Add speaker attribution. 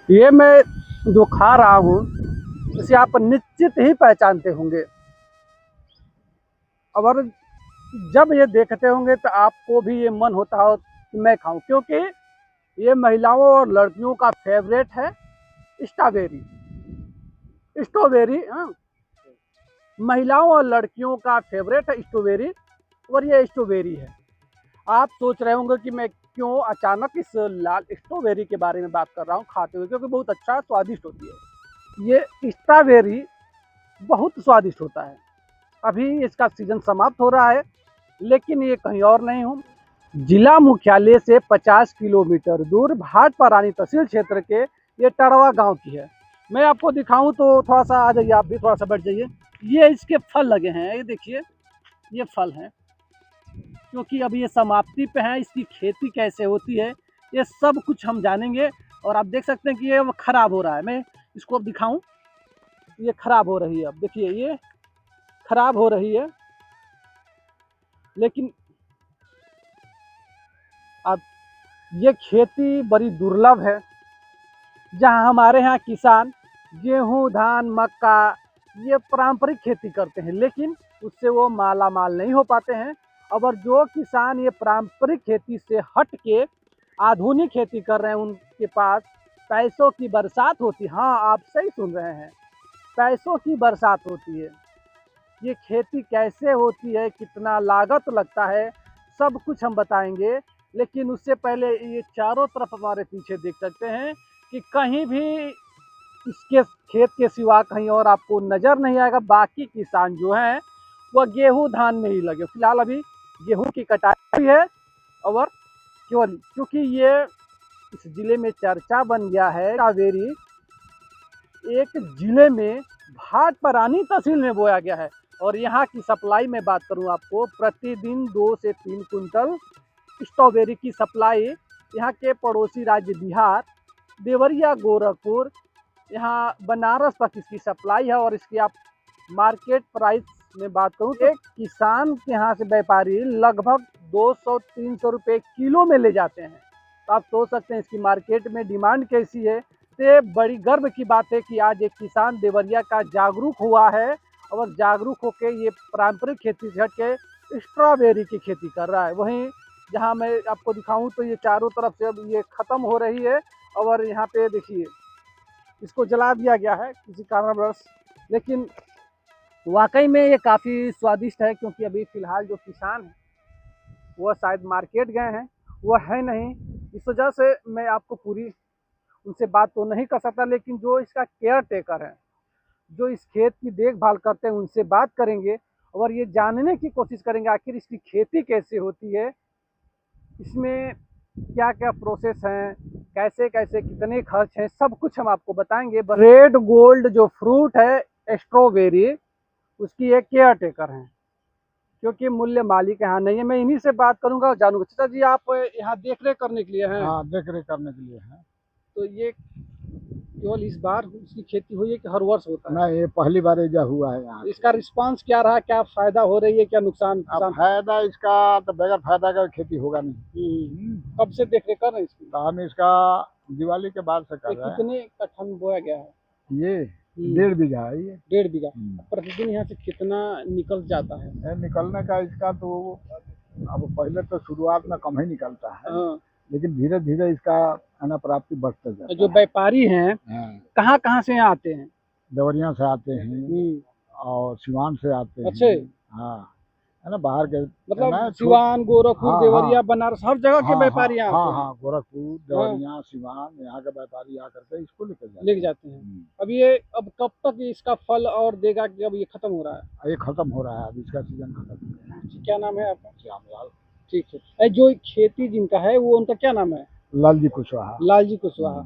Speaker 1: ये मैं जो खा रहा हूँ इसे आप निश्चित ही पहचानते होंगे और जब ये देखते होंगे तो आपको भी ये मन होता हो कि मैं खाऊं, क्योंकि ये महिलाओं और लड़कियों का फेवरेट है। स्ट्रॉबेरी, स्ट्रॉबेरी, हाँ, महिलाओं और लड़कियों का फेवरेट है स्ट्रॉबेरी। और ये स्ट्रॉबेरी है। आप सोच रहे होंगे कि मैं क्यों अचानक इस लाल स्ट्रॉबेरी के बारे में बात कर रहा हूँ खाते हुए, क्योंकि बहुत अच्छा स्वादिष्ट होती है ये स्ट्रॉबेरी, बहुत स्वादिष्ट होता है। अभी इसका सीजन समाप्त हो रहा है, लेकिन ये कहीं और नहीं हूँ, जिला मुख्यालय से 50 किलोमीटर दूर भाटपारानी तहसील क्षेत्र के ये टड़वा गांव की है। मैं आपको दिखाऊं तो थोड़ा सा आ जाइए, आप भी थोड़ा सा बैठ जाइए। ये इसके फल लगे हैं, ये देखिए, ये फल हैं। क्योंकि अभी ये समाप्ति पे है, इसकी खेती कैसे होती है ये सब कुछ हम जानेंगे। और आप देख सकते हैं कि ये खराब हो रहा है। मैं इसको अब दिखाऊं, ये खराब हो रही है, अब देखिए ये खराब हो रही है। लेकिन अब ये खेती बड़ी दुर्लभ है, जहां हमारे यहाँ किसान गेहूं, धान, मक्का ये पारंपरिक खेती करते हैं, लेकिन उससे वो माला माल नहीं हो पाते हैं। और जो किसान ये पारंपरिक खेती से हट के आधुनिक खेती कर रहे हैं, उनके पास पैसों की बरसात होती है। हाँ, आप सही सुन रहे हैं, पैसों की बरसात होती है। ये खेती कैसे होती है, कितना लागत लगता है, सब कुछ हम बताएंगे। लेकिन उससे पहले ये चारों तरफ हमारे पीछे देख सकते हैं कि कहीं भी इसके खेत के सिवा कहीं और आपको नज़र नहीं आएगा। बाकी किसान जो हैं वह गेहूं धान में ही लगे। फिलहाल अभी गेहूं की कटाई हुई है। और केवल क्योंकि ये इस जिले में चर्चा बन गया है, कावेरी एक जिले में भाटपारानी तहसील में बोया गया है। और यहाँ की सप्लाई में बात करूँ आपको, प्रतिदिन 2 से 3 कुंटल स्ट्रॉबेरी की सप्लाई यहाँ के पड़ोसी राज्य बिहार, देवरिया, गोरखपुर, यहाँ बनारस तक इसकी सप्लाई है। और इसकी आप मार्केट प्राइस में बात करूँ तो एक किसान के यहाँ से व्यापारी लगभग 200-300 रुपये किलो में ले जाते हैं। तो आप सोच सकते हैं इसकी मार्केट में डिमांड कैसी है। तो बड़ी गर्व की बात है कि आज एक किसान देवरिया का जागरूक हुआ है और जागरूक होकर ये पारंपरिक खेती से हट के स्ट्रॉबेरी की खेती कर रहा है। वहीं जहाँ मैं आपको दिखाऊं तो ये चारों तरफ से अब ये ख़त्म हो रही है। और यहाँ पे देखिए इसको जला दिया गया है किसी कारणवश, लेकिन वाकई में ये काफ़ी स्वादिष्ट है। क्योंकि अभी फ़िलहाल जो किसान है वह शायद मार्केट गए हैं, वह है नहीं। इस वजह से मैं आपको पूरी उनसे बात तो नहीं कर सकता, लेकिन जो इसका केयर टेकर है, जो इस खेत की देखभाल करते हैं, उनसे बात करेंगे और ये जानने की कोशिश करेंगे आखिर इसकी खेती कैसे होती है, इसमें क्या क्या प्रोसेस हैं, कैसे कैसे कितने खर्च हैं, सब कुछ हम आपको बताएंगे। रेड गोल्ड जो फ्रूट है स्ट्रॉबेरी, उसकी एक केयर टेकर हैं, क्योंकि मूल्य मालिक यहाँ नहीं है। मैं इन्हीं से बात करूंगा और जानूंगा। चाचा जी, आप यहाँ देख रेख करने के लिए हैं?
Speaker 2: हाँ, देख रेख करने के लिए है।
Speaker 1: तो ये केवल इस बार इसकी खेती हुई है कि हर वर्ष होता है?
Speaker 2: नहीं, ये पहली बार एजा हुआ है यहाँ।
Speaker 1: इसका रिस्पांस क्या रहा, क्या फायदा हो रही है, क्या नुकसान?
Speaker 2: अब फायदा इसका तो बगैर फायदा का खेती होगा नहीं।
Speaker 1: कब से देख रेख कर रहे हैं इसकी?
Speaker 2: तो हम इसका दिवाली के बाद से कर रहे हैं।
Speaker 1: कितने कट्ठा में बोया गया है
Speaker 2: ये 1.5 बीघा है। ये
Speaker 1: 1.5 बीघा। प्रतिदिन यहाँ से कितना निकल जाता है?
Speaker 2: ये निकलने का इसका तो अब पहले तो शुरुआत में कम ही निकलता है।
Speaker 1: हाँ।
Speaker 2: लेकिन धीरे धीरे इसका अना प्राप्ति बढ़ते जाता है।
Speaker 1: जो व्यापारी हैं
Speaker 2: हाँ,
Speaker 1: कहाँ कहाँ से यहाँ आते हैं?
Speaker 2: देवरिया से आते हैं और सिवान से आते हैं।
Speaker 1: अच्छे,
Speaker 2: हाँ, है ना, बाहर के
Speaker 1: मतलब सिवान, गोरखपुर,
Speaker 2: हाँ,
Speaker 1: देवरिया, बनारस, हर जगह के व्यापारी यहाँ
Speaker 2: हाँ
Speaker 1: आते हैं।
Speaker 2: हाँ, गोरखपुर, देवरिया, सिवान, यहाँ के व्यापारी आकर के इसको
Speaker 1: लेके जाते हैं। अब ये अब कब तक इसका फल और देगा कि अब ये खत्म हो रहा है?
Speaker 2: ये खत्म हो रहा है, अब इसका सीजन खत्म हो गया है।
Speaker 1: क्या नाम है आपका?
Speaker 2: श्यामलाल।
Speaker 1: ठीक है। जो खेती जिनका है वो, उनका क्या नाम है?
Speaker 2: लालजी कुशवाहा।
Speaker 1: लालजी कुशवाहा।